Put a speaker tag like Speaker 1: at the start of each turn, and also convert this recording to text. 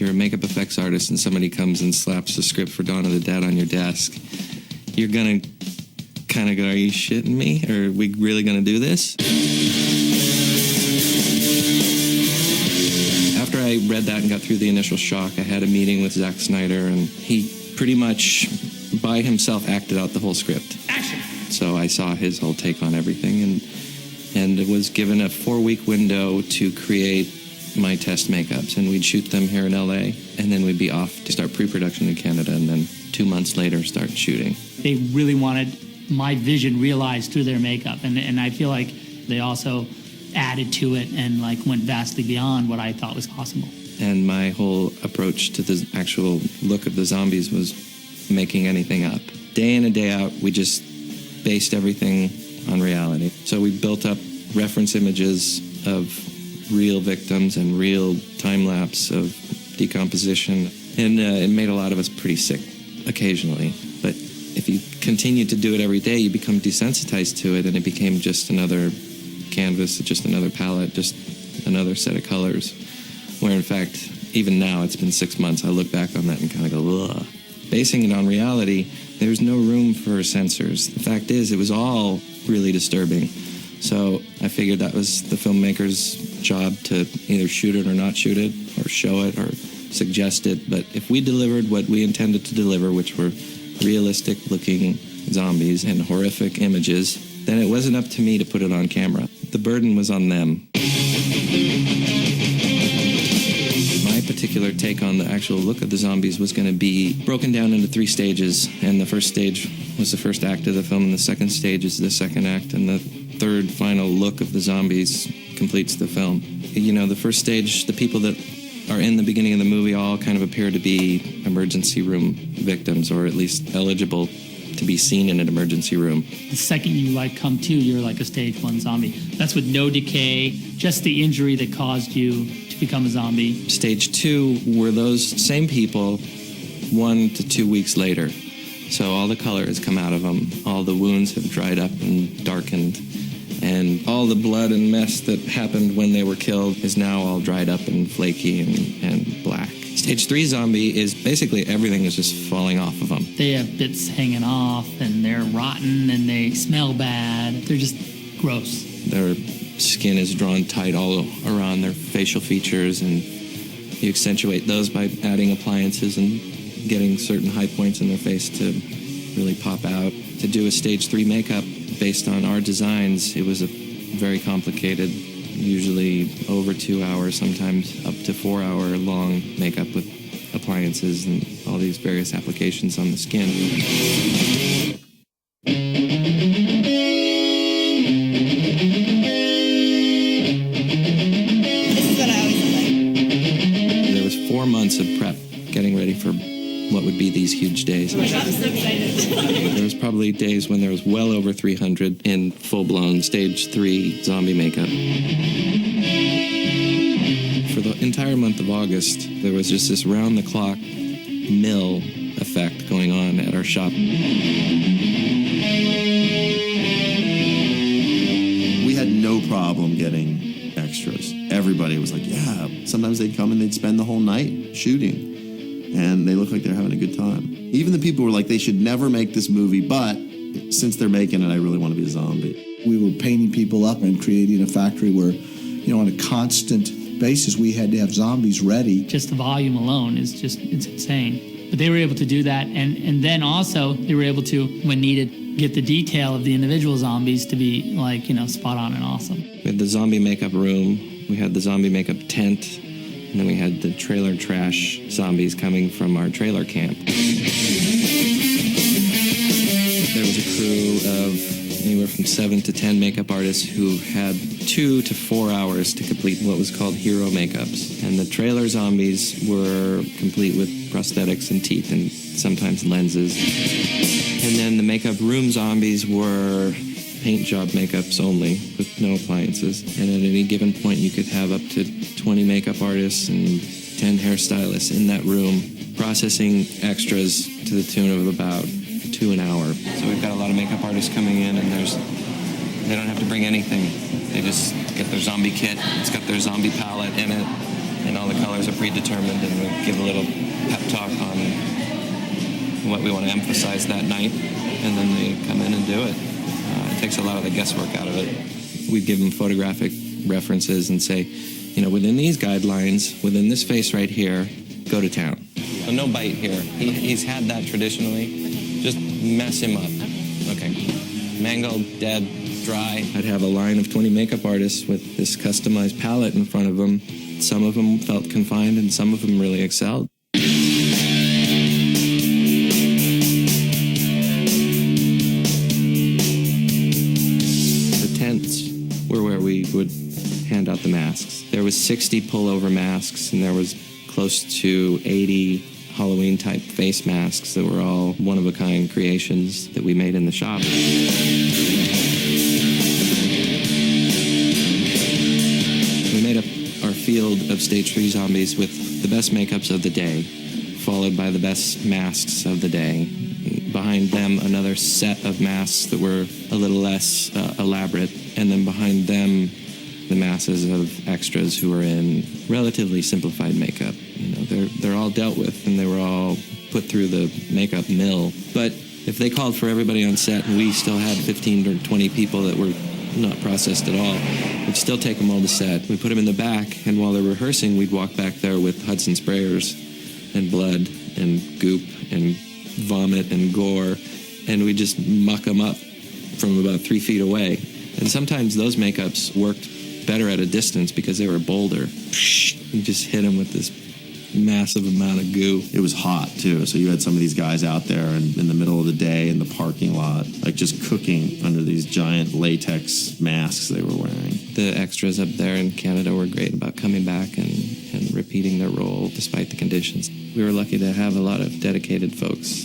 Speaker 1: you're a makeup effects artist and somebody comes and slaps the script for Dawn of the Dead on your desk, you're going to kind of go, are you shitting me? Or are we really going to do this? After I read that and got through the initial shock, I had a meeting with Zack Snyder, and he pretty much by himself acted out the whole script.
Speaker 2: Action!
Speaker 1: So I saw his whole take on everything, and it was given a 4-week window to create my test makeups, and we'd shoot them here in LA, and then we'd be off to start pre-production in Canada, and then 2 months later start shooting.
Speaker 2: They really wanted my vision realized through their makeup, and I feel like they also added to it and like went vastly beyond what I thought was possible.
Speaker 1: And my whole approach to the actual look of the zombies was making anything up. Day in and day out, we just based everything on reality. So we built up reference images of real victims and real time-lapse of decomposition. And it made a lot of us pretty sick occasionally. But if you continue to do it every day, you become desensitized to it, and it became just another canvas, just another palette, just another set of colors. Where in fact, even now, it's been 6 months, I look back on that and kind of go, ugh. Basing it on reality, there's no room for censors. The fact is, it was all really disturbing. So I figured that was the filmmaker's job to either shoot it or not shoot it, or show it or suggest it. But if we delivered what we intended to deliver, which were realistic-looking zombies and horrific images, then it wasn't up to me to put it on camera. The burden was on them. My particular take on the actual look of the zombies was going to be broken down into 3 stages, and the first stage was the first act of the film, and the second stage is the second act, and the third final look of the zombies completes the film. You know, the first stage, the people that are in the beginning of the movie all kind of appear to be emergency room victims, or at least eligible to be seen in an emergency room.
Speaker 2: The second you come to, you're like a stage 1 zombie. That's with no decay, just the injury that caused you to become a zombie.
Speaker 1: Stage 2 were those same people 1 to 2 weeks later. So all the color has come out of them, all the wounds have dried up and darkened, and all the blood and mess that happened when they were killed is now all dried up and flaky and black. Stage 3 zombie is basically everything is just falling off of them.
Speaker 2: They have bits hanging off, and they're rotten, and they smell bad. They're just gross.
Speaker 1: Their skin is drawn tight all around their facial features, and you accentuate those by adding appliances and getting certain high points in their face to really pop out. To do a stage 3 makeup based on our designs, it was a very complicated, usually over 2 hours, sometimes up to 4 hour long makeup with appliances and all these various applications on the skin.
Speaker 3: This is what I always like.
Speaker 1: There was 4 months of prep getting ready for what would be these huge days.
Speaker 3: Oh my God, I'm so excited.
Speaker 1: There was probably days when there was well over 300 in full-blown stage 3 zombie makeup. For the entire month of August, there was just this round-the-clock mill effect going on at our shop.
Speaker 4: We had no problem getting extras. Everybody was like, yeah. Sometimes they'd come and they'd spend the whole night shooting. And they look like they're having a good time. Even the people were like, they should never make this movie, but since they're making it, I really want to be a zombie.
Speaker 5: We were painting people up and creating a factory where, on a constant basis, we had to have zombies ready.
Speaker 2: Just the volume alone is it's insane. But they were able to do that, and then also they were able to, when needed, get the detail of the individual zombies to be spot on and awesome.
Speaker 1: We had the zombie makeup room, we had the zombie makeup tent, and then we had the trailer trash zombies coming from our trailer camp. There was a crew of anywhere from 7 to 10 makeup artists who had 2 to 4 hours to complete what was called hero makeups. And the trailer zombies were complete with prosthetics and teeth and sometimes lenses. And then the makeup room zombies were paint job makeups only, with no appliances. And at any given point, you could have up to 20 makeup artists and 10 hairstylists in that room, processing extras to the tune of about 2 an hour. So we've got a lot of makeup artists coming in, and they don't have to bring anything. They just get their zombie kit. It's got their zombie palette in it, and all the colors are predetermined, and we give a little pep talk on what we want to emphasize that night, and then they come in and do it. It takes a lot of the guesswork out of it. We give them photographic references and say, within these guidelines, within this face right here, go to town. So no bite here. He's had that traditionally. Just mess him up. Okay. Mangled, dead, dry. I'd have a line of 20 makeup artists with this customized palette in front of them. Some of them felt confined and some of them really excelled. The tents were where we would hand out the masks. There was 60 pullover masks, and there was close to 80 Halloween-type face masks that were all one-of-a-kind creations that we made in the shop. We made up our field of stage 3 zombies with the best makeups of the day, followed by the best masks of the day. Behind them, another set of masks that were a little less elaborate, and then behind them, the masses of extras who were in relatively simplified makeup. They're all dealt with, and they were all put through the makeup mill. But if they called for everybody on set and we still had 15 or 20 people that were not processed at all, we'd still take them all to set. We'd put them in the back, and while they're rehearsing, we'd walk back there with Hudson sprayers and blood and goop and vomit and gore, and we'd just muck them up from about 3 feet away. And sometimes those makeups worked better at a distance because they were bolder. You just hit them with this massive amount of goo.
Speaker 4: It was hot, too, so you had some of these guys out there in the middle of the day in the parking lot, like just cooking under these giant latex masks they were wearing.
Speaker 1: The extras up there in Canada were great about coming back and repeating their role despite the conditions. We were lucky to have a lot of dedicated folks